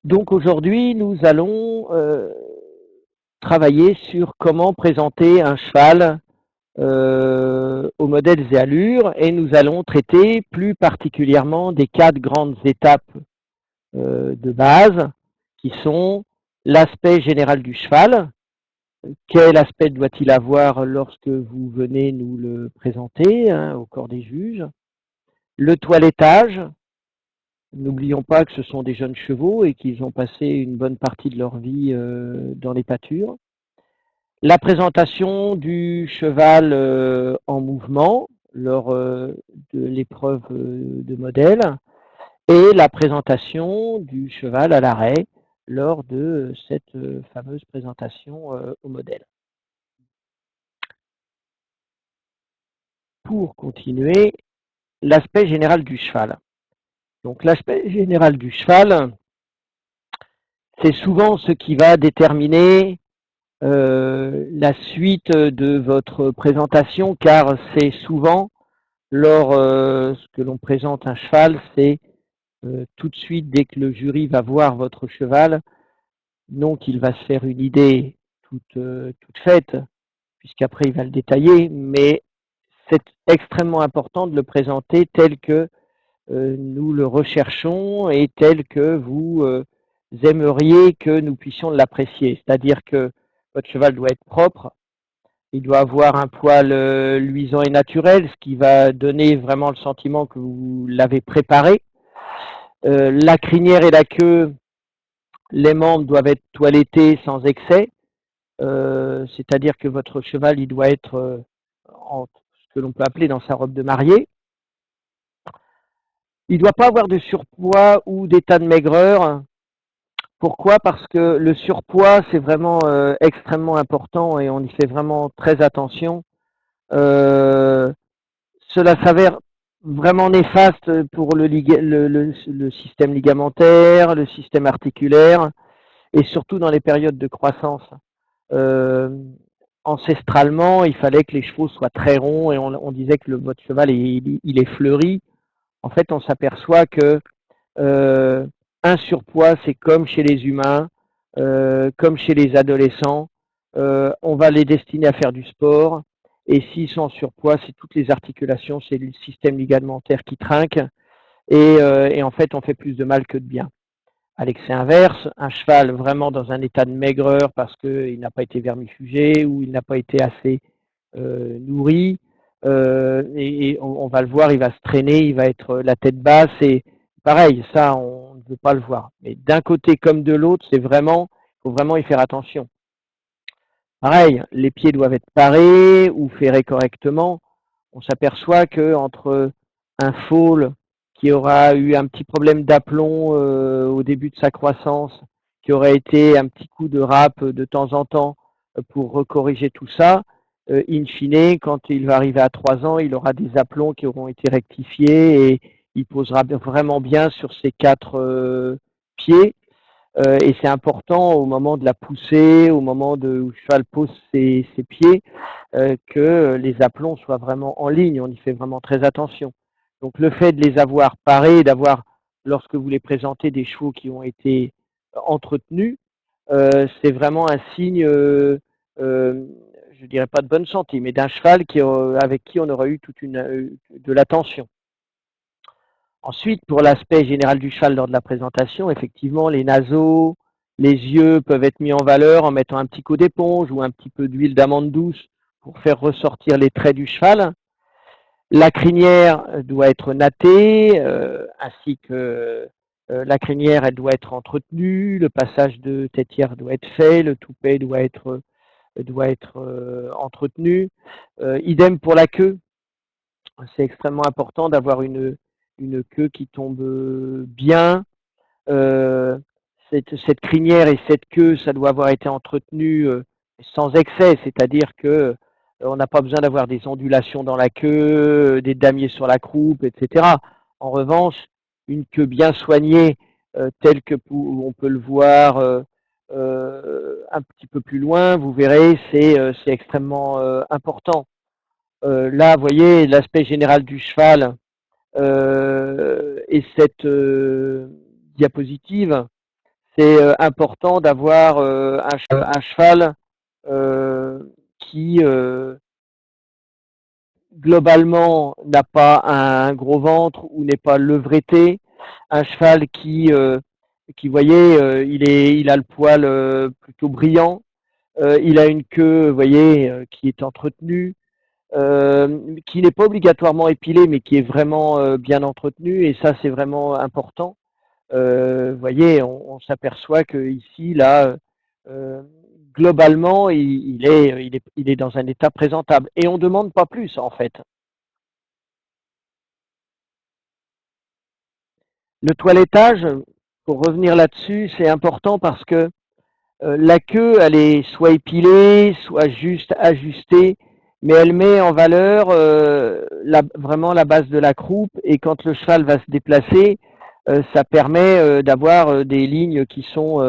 Donc aujourd'hui, nous allons travailler sur comment présenter un cheval aux modèles et allures, et nous allons traiter plus particulièrement des 4 grandes étapes de base, qui sont l'aspect général du cheval. Quel aspect doit-il avoir lorsque vous venez nous le présenter au corps des juges? Le toilettage. N'oublions pas que ce sont des jeunes chevaux et qu'ils ont passé une bonne partie de leur vie dans les pâtures. La présentation du cheval en mouvement lors de l'épreuve de modèle, et la présentation du cheval à l'arrêt lors de cette fameuse présentation au modèle. Pour continuer, l'aspect général du cheval. Donc l'aspect général du cheval, c'est souvent ce qui va déterminer la suite de votre présentation, car c'est souvent lors ce que l'on présente un cheval, c'est tout de suite dès que le jury va voir votre cheval, non qu'il va se faire une idée toute faite, puisqu'après il va le détailler, mais c'est extrêmement important de le présenter tel que nous le recherchons et tel que vous aimeriez que nous puissions l'apprécier. C'est-à-dire que votre cheval doit être propre, il doit avoir un poil luisant et naturel, ce qui va donner vraiment le sentiment que vous l'avez préparé. La crinière et la queue, les membres doivent être toilettés sans excès, c'est-à-dire que votre cheval il doit être en ce que l'on peut appeler dans sa robe de mariée. Il ne doit pas avoir de surpoids ou d'état de maigreur. Pourquoi? Parce que le surpoids, c'est vraiment extrêmement important et on y fait vraiment très attention. Euh, Cela s'avère vraiment néfaste pour le système ligamentaire, le système articulaire, et surtout dans les périodes de croissance. Euh, Ancestralement, il fallait que les chevaux soient très ronds, et on disait que votre cheval il est fleuri. En fait, on s'aperçoit que euh, un surpoids, c'est comme chez les humains, comme chez les adolescents. On va les destiner à faire du sport. Et s'ils sont en surpoids, c'est toutes les articulations, c'est le système ligamentaire qui trinque. Et en fait, on fait plus de mal que de bien. À l'excès inverse, un cheval vraiment dans un état de maigreur parce qu'il n'a pas été vermifugé ou il n'a pas été assez nourri, et on va le voir, il va se traîner, il va être la tête basse, et pareil, ça on ne veut pas le voir. Mais d'un côté comme de l'autre, c'est vraiment, il faut vraiment y faire attention. Pareil, les pieds doivent être parés ou ferrés correctement. On s'aperçoit que entre un foal qui aura eu un petit problème d'aplomb au début de sa croissance, qui aurait été un petit coup de râpe de temps en temps pour recorriger tout ça, in fine, quand il va arriver à 3 ans, il aura des aplombs qui auront été rectifiés et il posera vraiment bien sur ses 4 pieds. Et c'est important au moment de la poussée, au moment où le cheval pose ses pieds, que les aplombs soient vraiment en ligne. On y fait vraiment très attention. Donc le fait de les avoir parés, d'avoir, lorsque vous les présentez, des chevaux qui ont été entretenus, c'est vraiment un signe, je dirais pas de bonne santé, mais d'un cheval avec qui on aurait eu de l'attention. Ensuite, pour l'aspect général du cheval lors de la présentation, effectivement, les naseaux, les yeux peuvent être mis en valeur en mettant un petit coup d'éponge ou un petit peu d'huile d'amande douce pour faire ressortir les traits du cheval. La crinière doit être nattée, ainsi que la crinière, elle doit être entretenue, le passage de têtière doit être fait, le toupet doit être entretenu. Idem pour la queue. C'est extrêmement important d'avoir une queue qui tombe bien. Euh, cette crinière et cette queue, ça doit avoir été entretenu sans excès, c'est-à-dire que on n'a pas besoin d'avoir des ondulations dans la queue, des damiers sur la croupe, etc. En revanche, une queue bien soignée, telle que on peut le voir un petit peu plus loin, vous verrez, c'est extrêmement important. Là, vous voyez, l'aspect général du cheval et cette diapositive, c'est important d'avoir un cheval euh, qui globalement n'a pas un gros ventre ou n'est pas levretté, un cheval qui voyez, il a le poil plutôt brillant, il a une queue, vous voyez, qui est entretenue, qui n'est pas obligatoirement épilée, mais qui est vraiment bien entretenue, et ça c'est vraiment important. Vous voyez, on s'aperçoit que ici, là, euh, globalement, il est dans un état présentable, et on ne demande pas plus en fait. Le toilettage, pour revenir là-dessus, c'est important parce que la queue, elle est soit épilée, soit juste ajustée, mais elle met en valeur vraiment la base de la croupe, et quand le cheval va se déplacer, ça permet d'avoir des lignes qui sont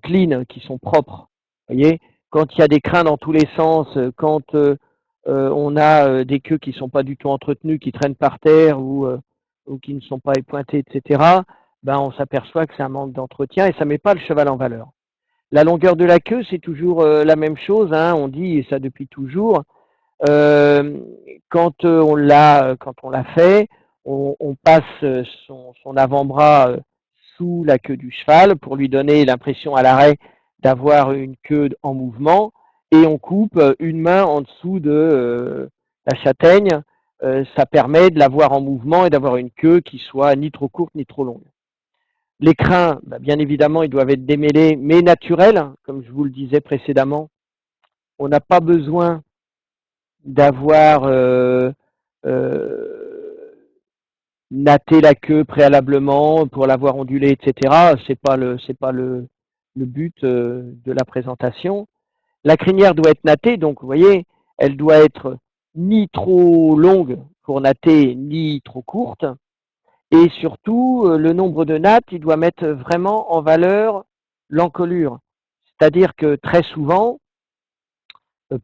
clean, qui sont propres. Vous voyez, quand il y a des crins dans tous les sens, quand on a des queues qui ne sont pas du tout entretenues, qui traînent par terre ou qui ne sont pas épointées, etc., ben on s'aperçoit que c'est un manque d'entretien et ça ne met pas le cheval en valeur. La longueur de la queue, c'est toujours la même chose, hein, on dit, et ça depuis toujours. Euh, quand on l'a fait, on passe son avant-bras sous la queue du cheval pour lui donner l'impression à l'arrêt d'avoir une queue en mouvement, et on coupe une main en dessous de la châtaigne. Ça permet de l'avoir en mouvement et d'avoir une queue qui soit ni trop courte ni trop longue. Les crins, bah, bien évidemment, ils doivent être démêlés, mais naturels, comme je vous le disais précédemment. On n'a pas besoin d'avoir euh, natté la queue préalablement pour l'avoir ondulée, etc. C'est pas le but de la présentation. La crinière doit être nattée, donc vous voyez, elle doit être ni trop longue pour natter, ni trop courte. Et surtout, le nombre de nattes, il doit mettre vraiment en valeur l'encolure. C'est-à-dire que très souvent,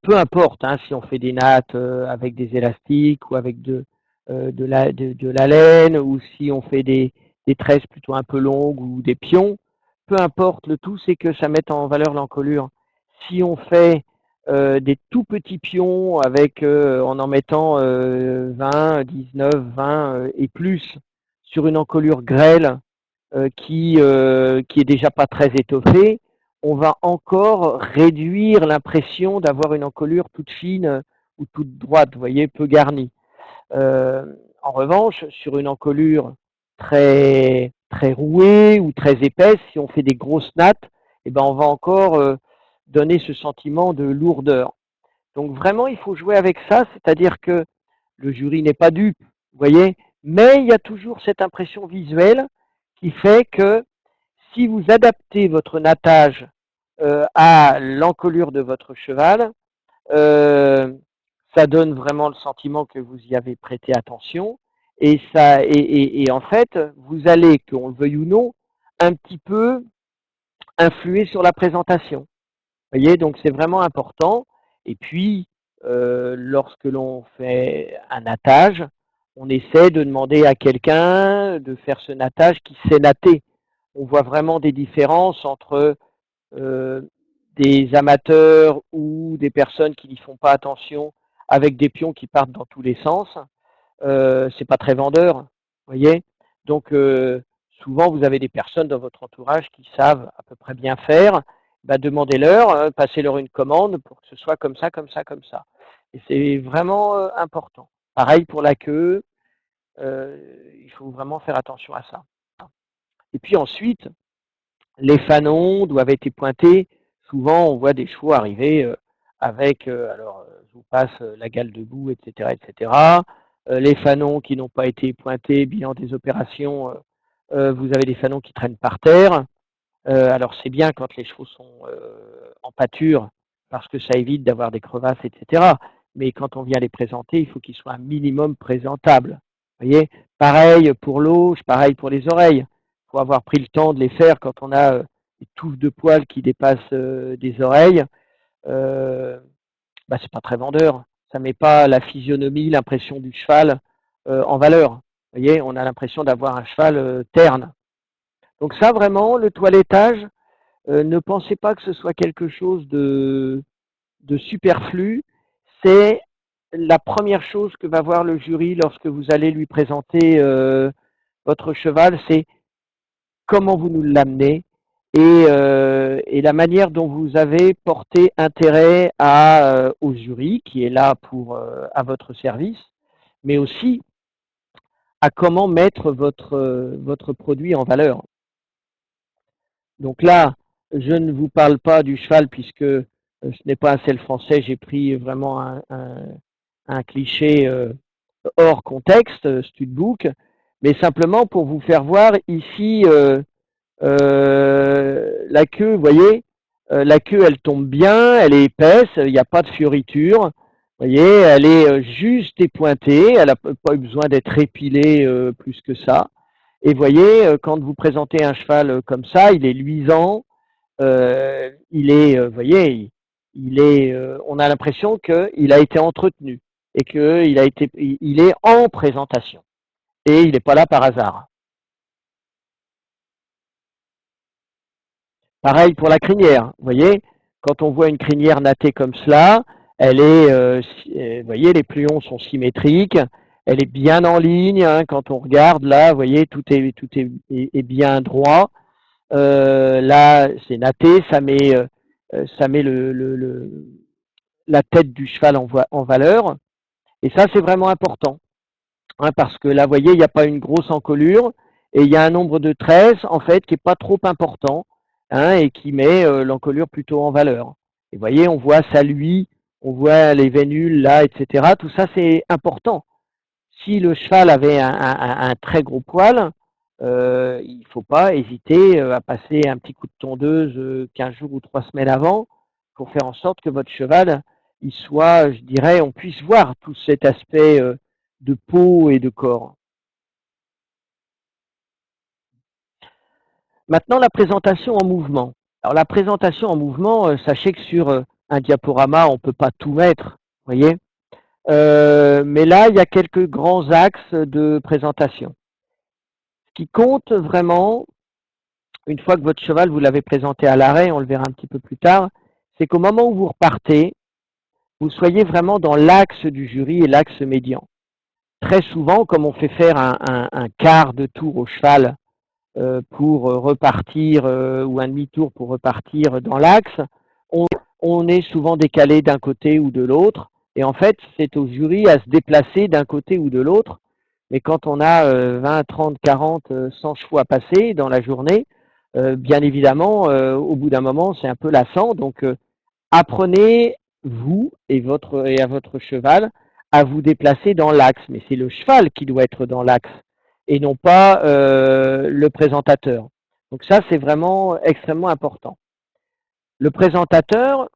peu importe hein, si on fait des nattes avec des élastiques ou avec de la laine, ou si on fait des tresses plutôt un peu longues ou des pions, peu importe, le tout c'est que ça mette en valeur l'encolure. Si on fait des tout petits pions avec en mettant 20, 19, 20 et plus sur une encolure grêle qui est déjà pas très étoffée, on va encore réduire l'impression d'avoir une encolure toute fine ou toute droite, vous voyez, peu garnie. Euh, En revanche, sur une encolure très rouée ou très épaisse, si on fait des grosses nattes, eh ben on va encore donner ce sentiment de lourdeur. Donc vraiment, il faut jouer avec ça, c'est-à-dire que le jury n'est pas dupe, vous voyez, mais il y a toujours cette impression visuelle qui fait que si vous adaptez votre nattage à l'encolure de votre cheval, euh, ça donne vraiment le sentiment que vous y avez prêté attention, et en fait, vous allez, qu'on le veuille ou non, un petit peu influer sur la présentation. Vous voyez, donc c'est vraiment important. Et puis, lorsque l'on fait un nattage, on essaie de demander à quelqu'un de faire ce nattage qui sait natter. On voit vraiment des différences entre euh, des amateurs ou des personnes qui n'y font pas attention avec des pions qui partent dans tous les sens. C'est pas très vendeur, vous voyez. Donc souvent vous avez des personnes dans votre entourage qui savent à peu près bien faire. Bah, demandez-leur, passez-leur une commande pour que ce soit comme ça, comme ça, comme ça. Et c'est vraiment important. Pareil pour la queue, il faut vraiment faire attention à ça. Et puis ensuite, les fanons doivent être pointés. Souvent, on voit des chevaux arriver avec, alors je vous passe la gale debout, etc., etc. Les fanons qui n'ont pas été pointés, bilan des opérations, vous avez des fanons qui traînent par terre. Alors c'est bien quand les chevaux sont en pâture parce que ça évite d'avoir des crevasses, etc. Mais quand on vient les présenter, il faut qu'ils soient un minimum présentables. Vous voyez, pareil pour l'auge, pareil pour les oreilles. Il faut avoir pris le temps de les faire quand on a des touffes de poils qui dépassent des oreilles. Euh, bah, c'est pas très vendeur. Ça met pas la physionomie, l'impression du cheval en valeur. Vous voyez, on a l'impression d'avoir un cheval terne. Donc ça, vraiment, le toilettage, ne pensez pas que ce soit quelque chose de superflu. C'est la première chose que va voir le jury lorsque vous allez lui présenter votre cheval, c'est comment vous nous l'amenez et la manière dont vous avez porté intérêt au jury qui est là pour à votre service, mais aussi à comment mettre votre produit en valeur. Donc là, je ne vous parle pas du cheval puisque ce n'est pas un sel français, j'ai pris vraiment un cliché hors contexte, Studbook, mais simplement pour vous faire voir ici la queue, vous voyez, la queue elle tombe bien, elle est épaisse, il n'y a pas de fioriture, vous voyez, elle est juste épointée, elle n'a pas eu besoin d'être épilée plus que ça. Et vous voyez, quand vous présentez un cheval comme ça, il est luisant, il est, vous voyez, il est, on a l'impression qu'il a été entretenu et il est en présentation et il n'est pas là par hasard. Pareil pour la crinière, vous voyez, quand on voit une crinière nattée comme cela, elle est, vous voyez, les plions sont symétriques, elle est bien en ligne, hein, quand on regarde là, vous voyez, est bien droit. Là, c'est natté, ça met la tête du cheval en valeur. Et ça, c'est vraiment important. Hein, parce que là, vous voyez, il n'y a pas une grosse encolure et il y a un nombre de tresses, en fait, qui n'est pas trop important hein, et qui met l'encolure plutôt en valeur. Et vous voyez, on voit ça lui, on voit les vénules là, etc. Tout ça, c'est important. Si le cheval avait un très gros poil, il ne faut pas hésiter à passer un petit coup de tondeuse 15 jours ou 3 semaines avant pour faire en sorte que votre cheval, il soit, je dirais, on puisse voir tout cet aspect de peau et de corps. Maintenant, la présentation en mouvement. Alors la présentation en mouvement, sachez que sur un diaporama, on ne peut pas tout mettre, vous voyez. Mais là, il y a quelques grands axes de présentation. Ce qui compte vraiment, une fois que votre cheval, vous l'avez présenté à l'arrêt, on le verra un petit peu plus tard, c'est qu'au moment où vous repartez, vous soyez vraiment dans l'axe du jury et l'axe médian. Très souvent, comme on fait faire un quart de tour au cheval pour repartir, ou un demi-tour pour repartir dans l'axe, on est souvent décalé d'un côté ou de l'autre, et en fait, c'est au jury à se déplacer d'un côté ou de l'autre, mais quand on a 20, 30, 40, 100 chevaux à passer dans la journée, bien évidemment, au bout d'un moment, c'est un peu lassant. Donc, apprenez, vous et à votre cheval, à vous déplacer dans l'axe. Mais c'est le cheval qui doit être dans l'axe et non pas le présentateur. Donc ça, c'est vraiment extrêmement important. Le présentateur,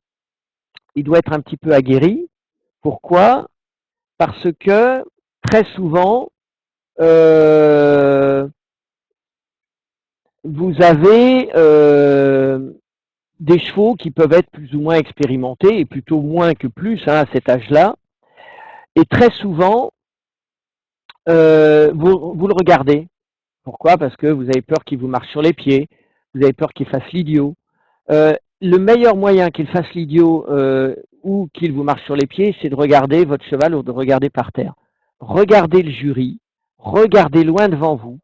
il doit être un petit peu aguerri. Pourquoi? Parce que très souvent, vous avez des chevaux qui peuvent être plus ou moins expérimentés, et plutôt moins que plus hein, à cet âge-là. Et très souvent, vous le regardez. Pourquoi? Parce que vous avez peur qu'il vous marche sur les pieds, vous avez peur qu'il fasse l'idiot. Le meilleur moyen qu'il fasse l'idiot ou qu'il vous marche sur les pieds, c'est de regarder votre cheval ou de regarder par terre. Regardez le jury, regardez loin devant vous,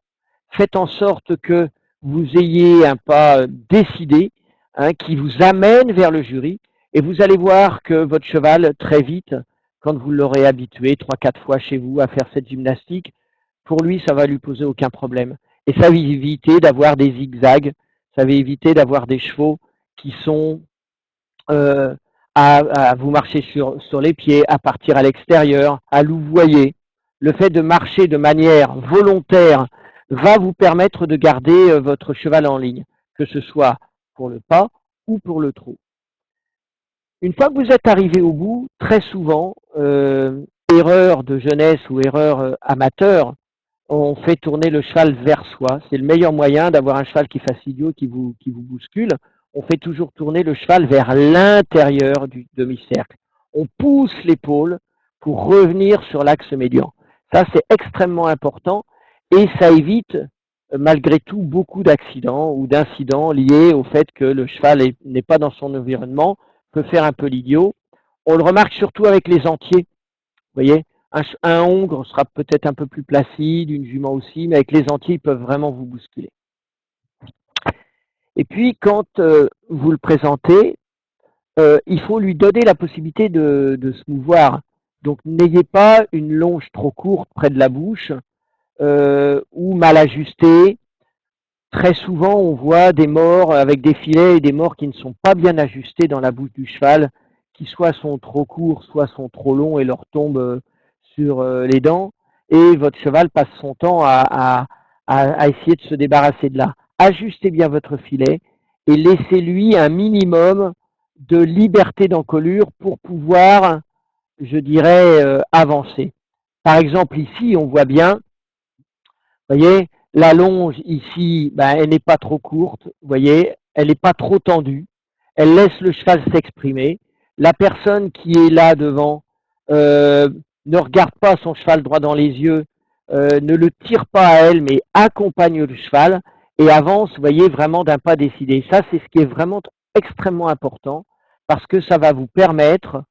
faites en sorte que vous ayez un pas décidé hein, qui vous amène vers le jury et vous allez voir que votre cheval, très vite, quand vous l'aurez habitué 3-4 fois chez vous à faire cette gymnastique, pour lui, ça va lui poser aucun problème. Et ça va éviter d'avoir des zigzags, ça va éviter d'avoir des chevaux qui sont euh, à vous marcher sur les pieds, à partir à l'extérieur, à louvoyer. Le fait de marcher de manière volontaire va vous permettre de garder votre cheval en ligne, que ce soit pour le pas ou pour le trot. Une fois que vous êtes arrivé au bout, très souvent, erreur de jeunesse ou erreur amateur, on fait tourner le cheval vers soi. C'est le meilleur moyen d'avoir un cheval qui fasse idiot, qui vous bouscule. On fait toujours tourner le cheval vers l'intérieur du demi-cercle. On pousse l'épaule pour revenir sur l'axe médian. Ça, c'est extrêmement important et ça évite malgré tout beaucoup d'accidents ou d'incidents liés au fait que le cheval n'est pas dans son environnement, peut faire un peu l'idiot. On le remarque surtout avec les entiers. Vous voyez, un hongre sera peut-être un peu plus placide, une jument aussi, mais avec les entiers, ils peuvent vraiment vous bousculer. Et puis, quand vous le présentez, il faut lui donner la possibilité de se mouvoir. Donc, n'ayez pas une longe trop courte près de la bouche ou mal ajustée. Très souvent, on voit des morts avec des filets et des morts qui ne sont pas bien ajustés dans la bouche du cheval, qui soit sont trop courts, soit sont trop longs et leur tombent sur les dents. Et votre cheval passe son temps à essayer de se débarrasser de là. Ajustez bien votre filet et laissez-lui un minimum de liberté d'encolure pour pouvoir, je dirais, avancer. Par exemple, ici, on voit bien, vous voyez, la longe ici, ben, elle n'est pas trop courte, vous voyez, elle n'est pas trop tendue, elle laisse le cheval s'exprimer. La personne qui est là devant ne regarde pas son cheval droit dans les yeux, ne le tire pas à elle, mais accompagne le cheval et avance, vous voyez, vraiment d'un pas décidé. Ça, c'est ce qui est vraiment extrêmement important parce que ça va vous permettre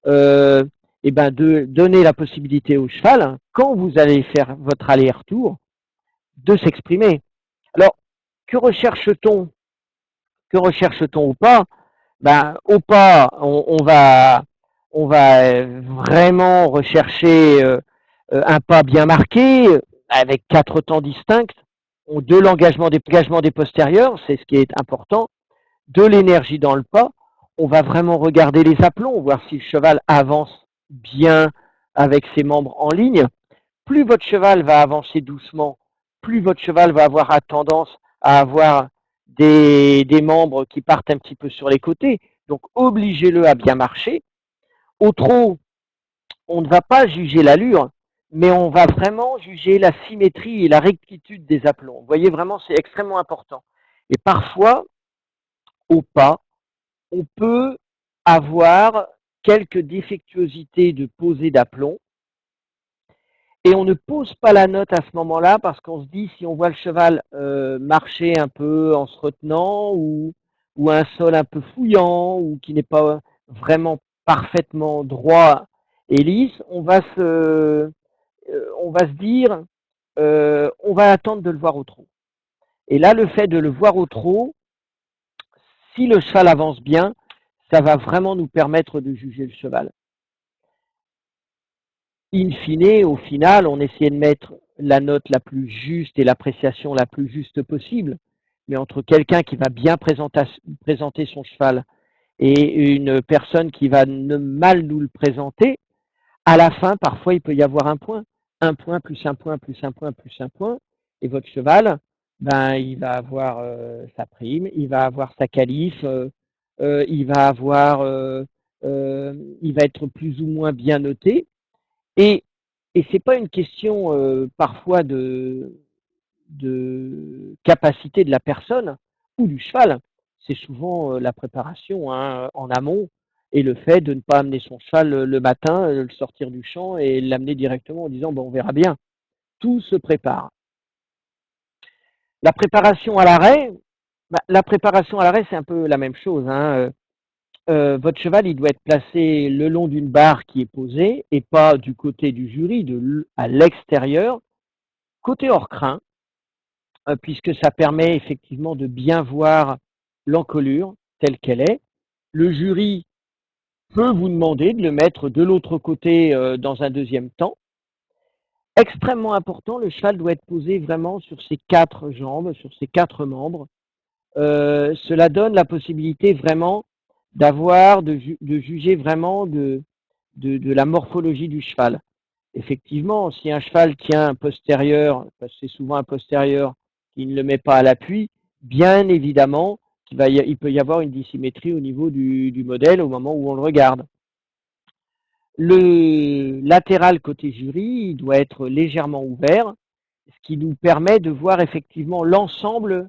eh ben, de donner la possibilité au cheval, hein, quand vous allez faire votre aller-retour, de s'exprimer. Alors, que recherche-t-on Que recherche-t-on au pas? Ben, au pas, on va vraiment rechercher un pas bien marqué, avec 4 temps distincts, de l'engagement des postérieurs, c'est ce qui est important, de l'énergie dans le pas. On va vraiment regarder les aplombs, voir si le cheval avance bien avec ses membres en ligne. Plus votre cheval va avancer doucement, plus votre cheval va avoir tendance à avoir des membres qui partent un petit peu sur les côtés. Donc, obligez-le à bien marcher. Au trot, on ne va pas juger l'allure, mais on va vraiment juger la symétrie et la rectitude des aplombs. Vous voyez, vraiment, c'est extrêmement important. Et parfois, au pas, on peut avoir quelques défectuosités de posée d'aplomb. Et on ne pose pas la note à ce moment-là parce qu'on se dit, si on voit le cheval marcher un peu en se retenant ou un sol un peu fouillant ou qui n'est pas vraiment parfaitement droit et lisse, on va se dire, on va attendre de le voir au trot. Et là, le fait de le voir au trot, si le cheval avance bien, ça va vraiment nous permettre de juger le cheval. In fine, au final, on essayait de mettre la note la plus juste et l'appréciation la plus juste possible. Mais entre quelqu'un qui va bien présenter son cheval et une personne qui va mal nous le présenter, à la fin, parfois, il peut y avoir un point. Un point plus un point plus un point plus un point. Et votre cheval, ben, il va avoir sa prime, il va avoir sa qualif, il va avoir, il va être plus ou moins bien noté. Et, et c'est pas une question parfois de capacité de la personne ou du cheval. C'est souvent la préparation, hein, en amont et le fait de ne pas amener son cheval le matin, le sortir du champ et l'amener directement en disant bon, on verra bien. Tout se prépare. La préparation à l'arrêt, la préparation à l'arrêt, c'est un peu la même chose, hein. Votre cheval, il doit être placé le long d'une barre qui est posée et pas du côté du jury, à l'extérieur, côté hors crin, puisque ça permet effectivement de bien voir l'encolure telle qu'elle est. Le jury peut vous demander de le mettre de l'autre côté dans un deuxième temps. Extrêmement important, le cheval doit être posé vraiment sur ses 4 jambes, sur ses 4 membres. Cela donne la possibilité vraiment de juger vraiment de la morphologie du cheval. Effectivement, si un cheval tient un postérieur, parce que c'est souvent un postérieur qui ne le met pas à l'appui, bien évidemment il peut y avoir une dissymétrie au niveau du modèle au moment où on le regarde. Le latéral côté jury, il doit être légèrement ouvert, ce qui nous permet de voir effectivement l'ensemble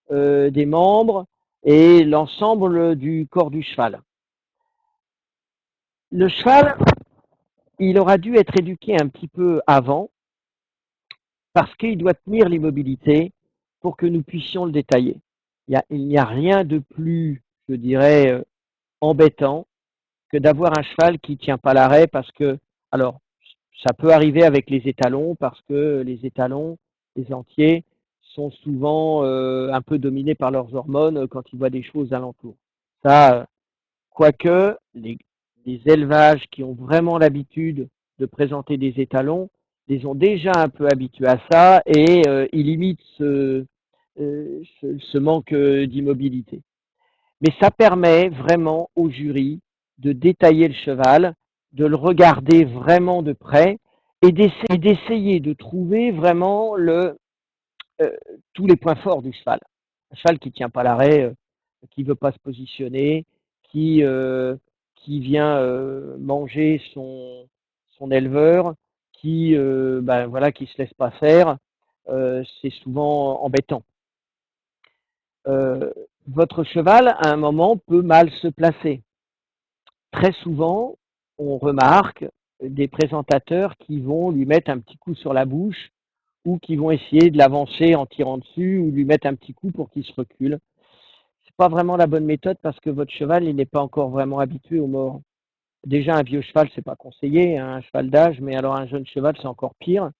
des membres et l'ensemble du corps du cheval. Le cheval, il aura dû être éduqué un petit peu avant parce qu'il doit tenir l'immobilité pour que nous puissions le détailler. Il n'y a rien de plus, je dirais, embêtant que d'avoir un cheval qui ne tient pas l'arrêt parce que, alors, ça peut arriver avec les étalons parce que les étalons, les entiers, sont souvent un peu dominés par leurs hormones quand ils voient des choses alentours. Ça, quoique, les élevages qui ont vraiment l'habitude de présenter des étalons, les ont déjà un peu habitués à ça et ils limitent ce manque d'immobilité. Mais ça permet vraiment au jury de détailler le cheval, de le regarder vraiment de près et d'essayer de trouver vraiment euh, tous les points forts du cheval. Un cheval qui ne tient pas l'arrêt, qui ne veut pas se positionner, qui, euh, qui vient manger son éleveur, qui se laisse pas faire, c'est souvent embêtant. Euh, Votre cheval, à un moment, peut mal se placer. Très souvent, on remarque des présentateurs qui vont lui mettre un petit coup sur la bouche ou qui vont essayer de l'avancer en tirant dessus ou lui mettre un petit coup pour qu'il se recule. C'est pas vraiment la bonne méthode parce que votre cheval, il n'est pas encore vraiment habitué aux morts. Déjà, un vieux cheval, c'est pas conseillé, hein, un cheval d'âge, mais alors un jeune cheval, c'est encore pire,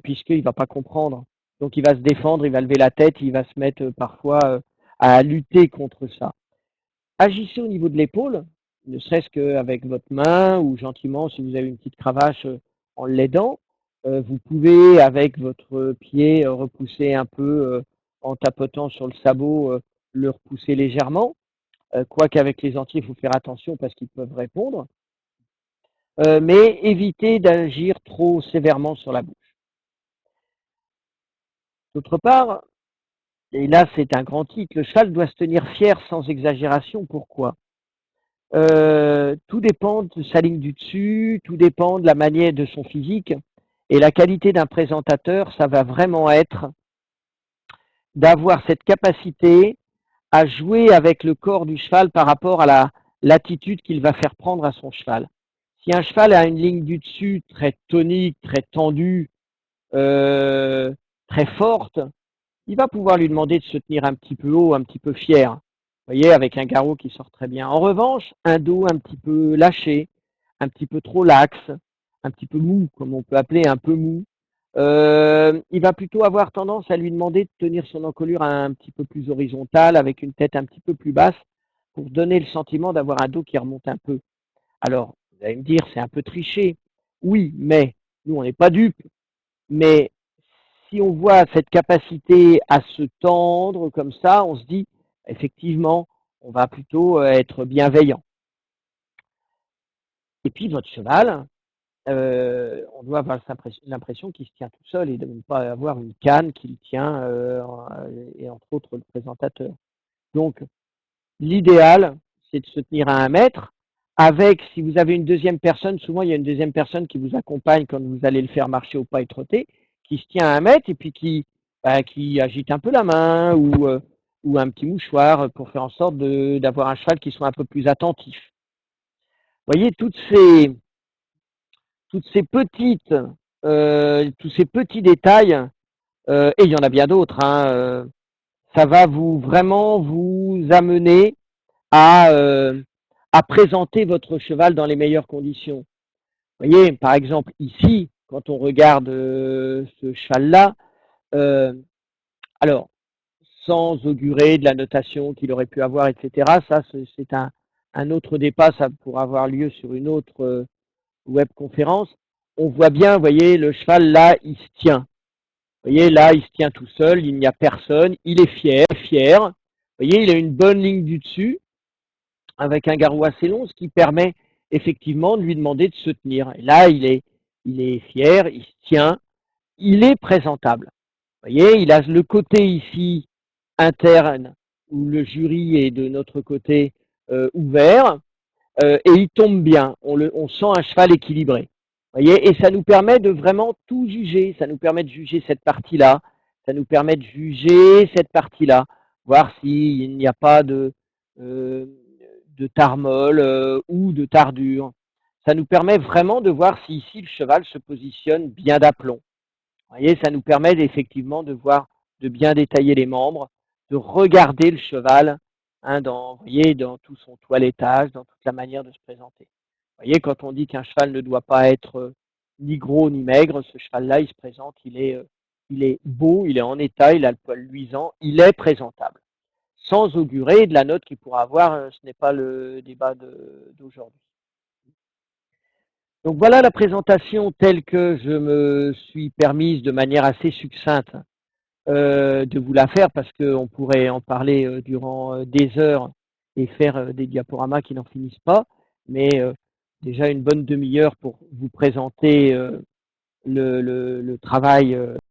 puisqu'il va pas comprendre. Donc il va se défendre, il va lever la tête, il va se mettre parfois à lutter contre ça. Agissez au niveau de l'épaule, ne serait-ce qu'avec votre main ou gentiment, si vous avez une petite cravache en l'aidant. Vous pouvez, avec votre pied, repousser un peu en tapotant sur le sabot, le repousser légèrement. Quoique avec les entiers, il faut faire attention parce qu'ils peuvent répondre. Mais évitez d'agir trop sévèrement sur la bouche. D'autre part, et là c'est un grand titre, le cheval doit se tenir fier sans exagération. Pourquoi? Tout dépend de sa ligne du dessus, tout dépend de la manière de son physique. Et la qualité d'un présentateur, ça va vraiment être d'avoir cette capacité à jouer avec le corps du cheval par rapport à l'attitude qu'il va faire prendre à son cheval. Si un cheval a une ligne du dessus très tonique, très tendue, euh, très forte, il va pouvoir lui demander de se tenir un petit peu haut, un petit peu fier. Vous voyez, avec un garrot qui sort très bien. En revanche, un dos un petit peu lâché, un petit peu trop laxe, un petit peu mou, comme on peut appeler un peu mou, il va plutôt avoir tendance à lui demander de tenir son encolure un petit peu plus horizontale, avec une tête un petit peu plus basse, pour donner le sentiment d'avoir un dos qui remonte un peu. Alors, vous allez me dire, c'est un peu triché. Oui, mais nous, on n'est pas dupes. Mais si on voit cette capacité à se tendre comme ça, on se dit, effectivement, on va plutôt être bienveillant. Et puis, votre cheval, on doit avoir l'impression qu'il se tient tout seul et de ne pas avoir une canne qui le tient, et entre autres le présentateur. Donc, l'idéal, c'est de se tenir à 1 mètre. Avec, si vous avez une deuxième personne, souvent il y a une deuxième personne qui vous accompagne quand vous allez le faire marcher au pas et trotter, qui se tient à 1 mètre et puis qui agite un peu la main ou un petit mouchoir pour faire en sorte d'avoir un cheval qui soit un peu plus attentif. Vous voyez, toutes ces petites, tous ces petits détails, et il y en a bien d'autres, hein, ça va vraiment vous amener à, euh, à présenter votre cheval dans les meilleures conditions. Vous voyez, par exemple, ici, quand on regarde ce cheval-là, euh, alors, sans augurer de la notation qu'il aurait pu avoir, etc., ça, c'est un autre débat, ça pourra avoir lieu sur une autre webconférence. On voit bien, vous voyez, le cheval, là, il se tient. Vous voyez, là, il se tient tout seul, il n'y a personne, il est fier, fier. Vous voyez, il a une bonne ligne du dessus, avec un garrot assez long, ce qui permet effectivement de lui demander de se tenir. Et là, il est fier, il se tient, il est présentable. Vous voyez, il a le côté ici interne où le jury est de notre côté ouvert et il tombe bien. On sent un cheval équilibré. Vous voyez, et ça nous permet de vraiment tout juger. Ça nous permet de juger cette partie-là. Ça nous permet de juger cette partie-là, voir s'il n'y a pas euh, de tarmol ou de tardure. Ça nous permet vraiment de voir si ici le cheval se positionne bien d'aplomb. Vous voyez, ça nous permet effectivement de bien détailler les membres, de regarder le cheval, hein, vous voyez, dans tout son toilettage, dans toute la manière de se présenter. Vous voyez, quand on dit qu'un cheval ne doit pas être ni gros ni maigre, ce cheval-là, il se présente, il est beau, il est en état, il a le poil luisant, il est présentable. Sans augurer de la note qu'il pourra avoir, ce n'est pas le débat d'aujourd'hui. Donc voilà la présentation telle que je me suis permise de manière assez succincte de vous la faire parce qu'on pourrait en parler durant des heures et faire des diaporamas qui n'en finissent pas. Mais déjà une bonne demi-heure pour vous présenter le travail